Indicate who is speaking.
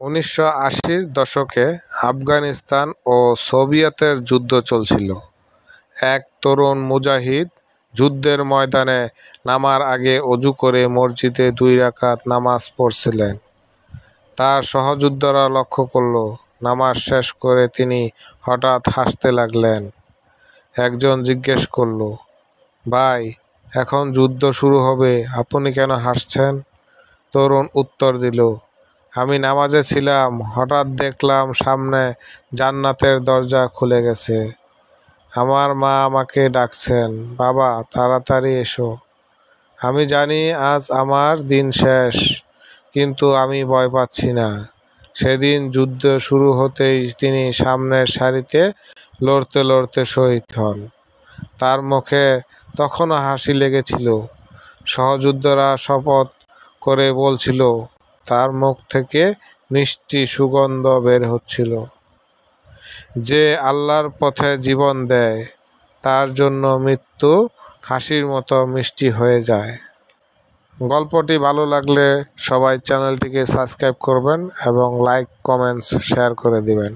Speaker 1: ১৯৮০-র দশকে আফগানিস্তান ও সোভিয়েতের যুদ্ধ চলছিল। এক তরুণ মুজাহিদ যুদ্ধের ময়দানে নামার আগে অজু করে মসজিদে ২ রাকাত নামাজ পড়ছিলেন। তার সহযোদ্ধারা লক্ষ্য করল, নামাজ শেষ করে তিনি হঠাৎ হাসতে লাগলেন। একজন জিজ্ঞেস করল, ভাই, এখন যুদ্ধ শুরু হবে, আপনি কেন হাসছেন? তরুণ উত্তর দিল, আমি নামাজে ছিলাম, হঠাৎ দেখলাম সামনে জান্নাতের দরজা খুলে গেছে। আমার মা আমাকে ডাকছেন, বাবা তাড়াতাড়ি এসো। আমি জানি আজ আমার দিন শেষ, কিন্তু আমি ভয় পাচ্ছি না। সেদিন যুদ্ধ শুরু হতেই তিনি সামনের সারিতে লড়তে লড়তে শহীদ হন। তার মুখে তখনও হাসি লেগেছিল। সহযোদ্ধারা শপথ করে বলছিল, তার মুখ থেকে মিষ্টি সুগন্ধ বের হচ্ছিল। যে আল্লাহর পথে জীবন দেয়, তার জন্য মৃত্যু হাসির মতো মিষ্টি হয়ে যায়। গল্পটি ভালো লাগলে সবাই চ্যানেলটিকে সাবস্ক্রাইব করবেন এবং লাইক, কমেন্টস, শেয়ার করে দিবেন।